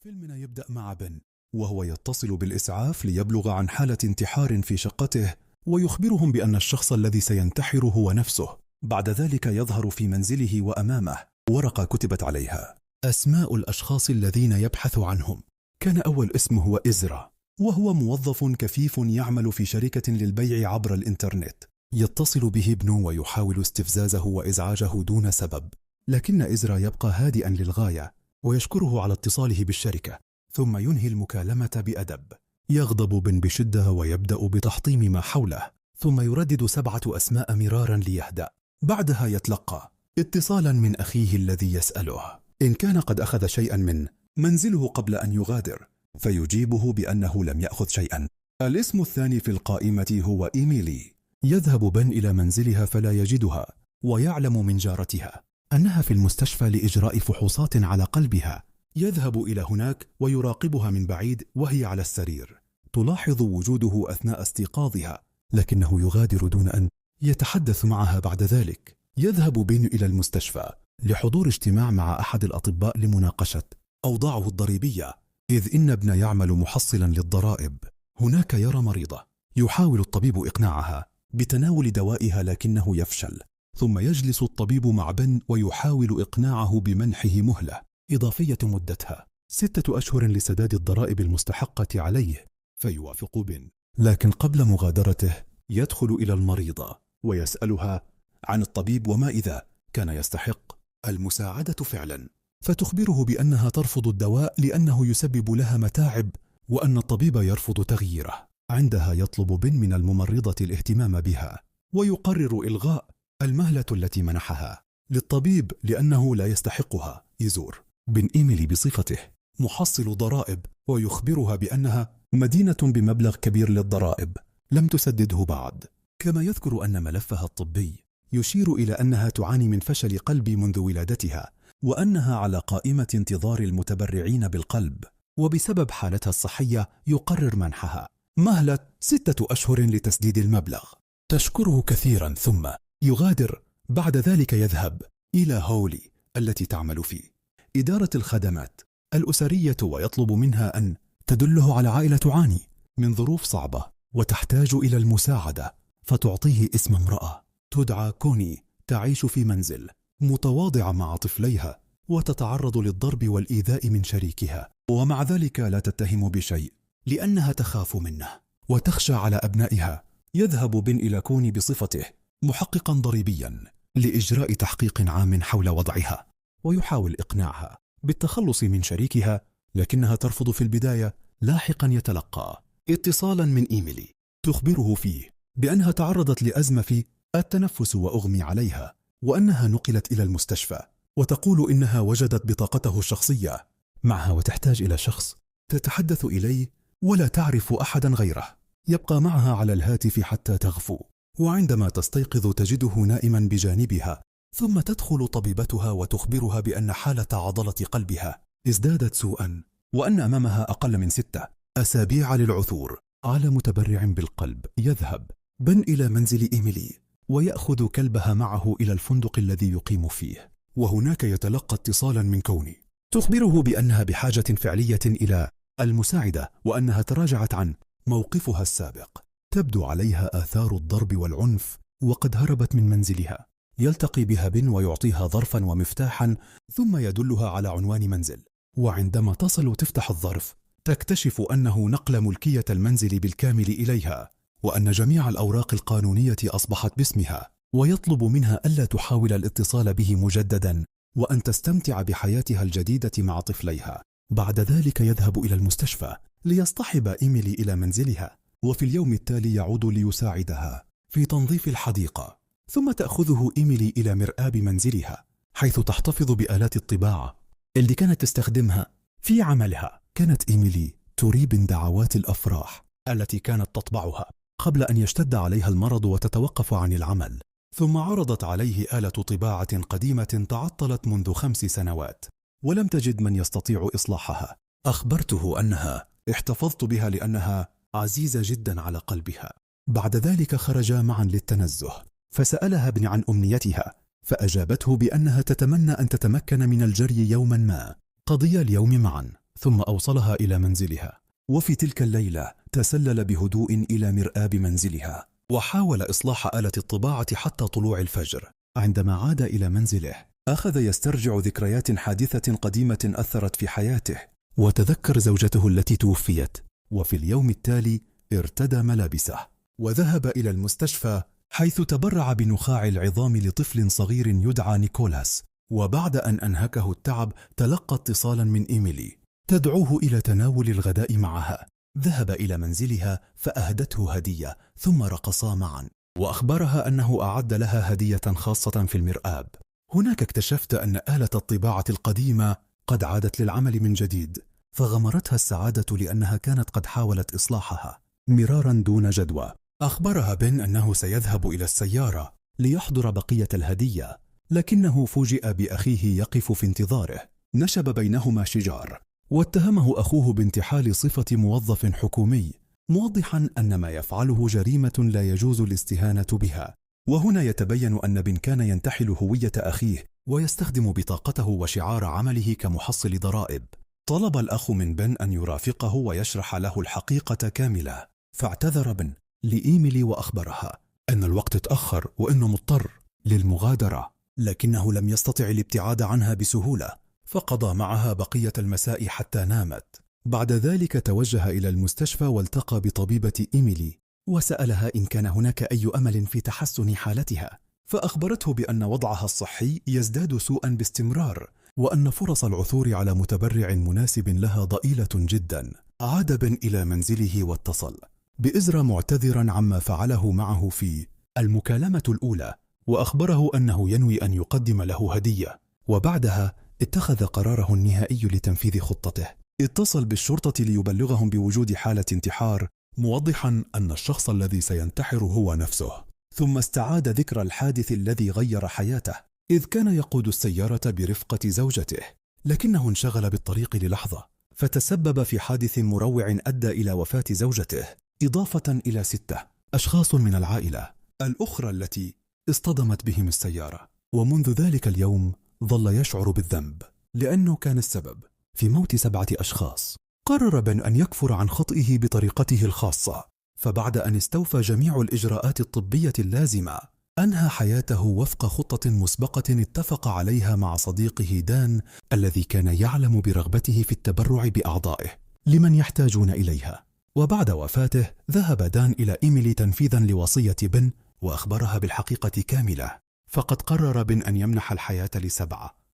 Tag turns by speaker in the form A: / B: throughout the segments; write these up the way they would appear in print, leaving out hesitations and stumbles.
A: فيلمنا يبدأ مع بن وهو يتصل بالإسعاف ليبلغ عن حالة انتحار في شقته، ويخبرهم بأن الشخص الذي سينتحر هو نفسه. بعد ذلك يظهر في منزله وأمامه ورقة كتبت عليها أسماء الأشخاص الذين يبحث عنهم. كان أول اسم هو إزرا، وهو موظف كفيف يعمل في شركة للبيع عبر الإنترنت. يتصل به ابنه ويحاول استفزازه وإزعاجه دون سبب، لكن إزرا يبقى هادئا للغاية ويشكره على اتصاله بالشركة، ثم ينهي المكالمة بأدب. يغضب بن بشدة ويبدأ بتحطيم ما حوله، ثم يردد 7 أسماء مرارا ليهدأ. بعدها يتلقى اتصالا من أخيه الذي يسأله إن كان قد أخذ شيئا من منزله قبل أن يغادر، فيجيبه بأنه لم يأخذ شيئا. الاسم الثاني في القائمة هو إيميلي. يذهب بن إلى منزلها فلا يجدها، ويعلم من جارتها أنها في المستشفى لإجراء فحوصات على قلبها. يذهب إلى هناك ويراقبها من بعيد وهي على السرير. تلاحظ وجوده أثناء استيقاظها، لكنه يغادر دون أن يتحدث معها. بعد ذلك يذهب بن إلى المستشفى لحضور اجتماع مع أحد الأطباء لمناقشة أوضاعه الضريبية، إذ إن ابن يعمل محصلا للضرائب. هناك يرى مريضة يحاول الطبيب إقناعها بتناول دوائها لكنه يفشل، ثم يجلس الطبيب مع بن ويحاول إقناعه بمنحه مهلة إضافية مدتها 6 أشهر لسداد الضرائب المستحقة عليه، فيوافق بن. لكن قبل مغادرته يدخل إلى المريضة ويسألها عن الطبيب وما إذا كان يستحق المساعدة فعلا، فتخبره بأنها ترفض الدواء لأنه يسبب لها متاعب وأن الطبيب يرفض تغييره. عندها يطلب بن من الممرضة الاهتمام بها، ويقرر إلغاء المهلة التي منحها للطبيب لأنه لا يستحقها. يزور بن إيميلي بصفته محصل ضرائب ويخبرها بأنها مدينة بمبلغ كبير للضرائب لم تسدده بعد، كما يذكر أن ملفها الطبي يشير إلى أنها تعاني من فشل قلبي منذ ولادتها، وأنها على قائمة انتظار المتبرعين بالقلب، وبسبب حالتها الصحية يقرر منحها مهلة 6 أشهر لتسديد المبلغ. تشكره كثيرا ثم يغادر. بعد ذلك يذهب إلى هولي التي تعمل في إدارة الخدمات الأسرية، ويطلب منها أن تدله على عائلة تعاني من ظروف صعبة وتحتاج إلى المساعدة، فتعطيه اسم امرأة تدعى كوني تعيش في منزل متواضعة مع طفليها، وتتعرض للضرب والإيذاء من شريكها، ومع ذلك لا تتهم بشيء لأنها تخاف منه وتخشى على أبنائها. يذهب بن إلى كوني بصفته محققا ضريبيا لإجراء تحقيق عام حول وضعها، ويحاول إقناعها بالتخلص من شريكها، لكنها ترفض في البداية. لاحقا يتلقى اتصالا من إيميلي تخبره فيه بأنها تعرضت لأزمة في التنفس وأغمي عليها، وأنها نقلت إلى المستشفى، وتقول إنها وجدت بطاقته الشخصية معها وتحتاج إلى شخص تتحدث إليه ولا تعرف أحدا غيره. يبقى معها على الهاتف حتى تغفو، وعندما تستيقظ تجده نائما بجانبها. ثم تدخل طبيبتها وتخبرها بأن حالة عضلة قلبها ازدادت سوءا، وأن أمامها أقل من 6 أسابيع للعثور على متبرع بالقلب. يذهب بن إلى منزل إيميلي ويأخذ كلبها معه إلى الفندق الذي يقيم فيه، وهناك يتلقى اتصالا من كوني تخبره بأنها بحاجة فعلية إلى المساعدة، وأنها تراجعت عن موقفها السابق. تبدو عليها آثار الضرب والعنف وقد هربت من منزلها. يلتقي بها بن ويعطيها ظرفا ومفتاحا، ثم يدلها على عنوان منزل، وعندما تصل تفتح الظرف تكتشف أنه نقل ملكية المنزل بالكامل إليها، وأن جميع الأوراق القانونية أصبحت باسمها، ويطلب منها ألا تحاول الاتصال به مجددا، وأن تستمتع بحياتها الجديدة مع طفليها. بعد ذلك يذهب إلى المستشفى ليصطحب إيميلي إلى منزلها، وفي اليوم التالي يعود ليساعدها في تنظيف الحديقة. ثم تأخذه إيميلي إلى مرآب منزلها، حيث تحتفظ بآلات الطباعة اللي كانت تستخدمها في عملها. كانت إيميلي تري بن دعوات الأفراح التي كانت تطبعها قبل أن يشتد عليها المرض وتتوقف عن العمل. ثم عرضت عليه آلة طباعة قديمة تعطلت منذ 5 سنوات، ولم تجد من يستطيع إصلاحها. أخبرته أنها احتفظت بها لأنها عزيزة جدا على قلبها. بعد ذلك خرجا معا للتنزه، فسألها ابن عن أمنيتها، فأجابته بأنها تتمنى أن تتمكن من الجري يوما ما. قضيا اليوم معا، ثم أوصلها إلى منزلها. وفي تلك الليلة تسلل بهدوء إلى مرآب منزلها، وحاول إصلاح آلة الطباعة حتى طلوع الفجر. عندما عاد إلى منزله أخذ يسترجع ذكريات حادثة قديمة أثرت في حياته، وتذكر زوجته التي توفيت. وفي اليوم التالي ارتدى ملابسه وذهب إلى المستشفى، حيث تبرع بنخاع العظام لطفل صغير يدعى نيكولاس. وبعد أن أنهكه التعب تلقى اتصالا من إيميلي تدعوه إلى تناول الغداء معها. ذهب إلى منزلها فأهدته هدية، ثم رقصا معا، وأخبرها أنه أعد لها هدية خاصة في المرآب. هناك اكتشفت أن آلة الطباعة القديمة قد عادت للعمل من جديد، فغمرتها السعادة لأنها كانت قد حاولت إصلاحها مرارا دون جدوى. أخبرها بن أنه سيذهب إلى السيارة ليحضر بقية الهدية، لكنه فوجئ بأخيه يقف في انتظاره. نشب بينهما شجار، واتهمه أخوه بانتحال صفة موظف حكومي، موضحا أن ما يفعله جريمة لا يجوز الاستهانة بها. وهنا يتبين أن بن كان ينتحل هوية أخيه ويستخدم بطاقته وشعار عمله كمحصل ضرائب. طلب الأخ من بن أن يرافقه ويشرح له الحقيقة كاملة، فاعتذر بن لإيميلي وأخبرها أن الوقت اتأخر وأنه مضطر للمغادرة، لكنه لم يستطع الابتعاد عنها بسهولة، فقضى معها بقية المساء حتى نامت. بعد ذلك توجه إلى المستشفى والتقى بطبيبة إيميلي، وسألها إن كان هناك أي أمل في تحسن حالتها، فأخبرته بأن وضعها الصحي يزداد سوءا باستمرار، وأن فرص العثور على متبرع مناسب لها ضئيلة جدا. عاد بن إلى منزله واتصل بإزرا معتذرا عما فعله معه في المكالمة الأولى، وأخبره أنه ينوي أن يقدم له هدية، وبعدها اتخذ قراره النهائي لتنفيذ خطته. اتصل بالشرطة ليبلغهم بوجود حالة انتحار، موضحا أن الشخص الذي سينتحر هو نفسه. ثم استعاد ذكرى الحادث الذي غير حياته، إذ كان يقود السيارة برفقة زوجته، لكنه انشغل بالطريق للحظة فتسبب في حادث مروع أدى إلى وفاة زوجته، إضافة إلى 6 أشخاص من العائلة الأخرى التي اصطدمت بهم السيارة. ومنذ ذلك اليوم ظل يشعر بالذنب لأنه كان السبب في موت 7 أشخاص. قرر بن أن يكفر عن خطئه بطريقته الخاصة، فبعد أن استوفى جميع الإجراءات الطبية اللازمة أنهى حياته وفق خطة مسبقة اتفق عليها مع صديقه دان، الذي كان يعلم برغبته في التبرع بأعضائه لمن يحتاجون إليها. وبعد وفاته ذهب دان إلى إيميلي تنفيذا لوصية بن وأخبرها بالحقيقة كاملة، فقد قرر بن أن يمنح الحياة ل7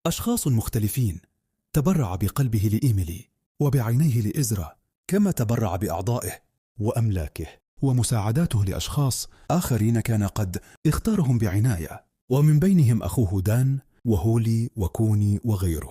A: أشخاص مختلفين. تبرع بقلبه لإيميلي وبعينيه لإزرا، كما تبرع بأعضائه وأملاكه، ومساعداته لأشخاص آخرين كان قد اختارهم بعناية، ومن بينهم أخوه دان وهولي وكوني وغيره.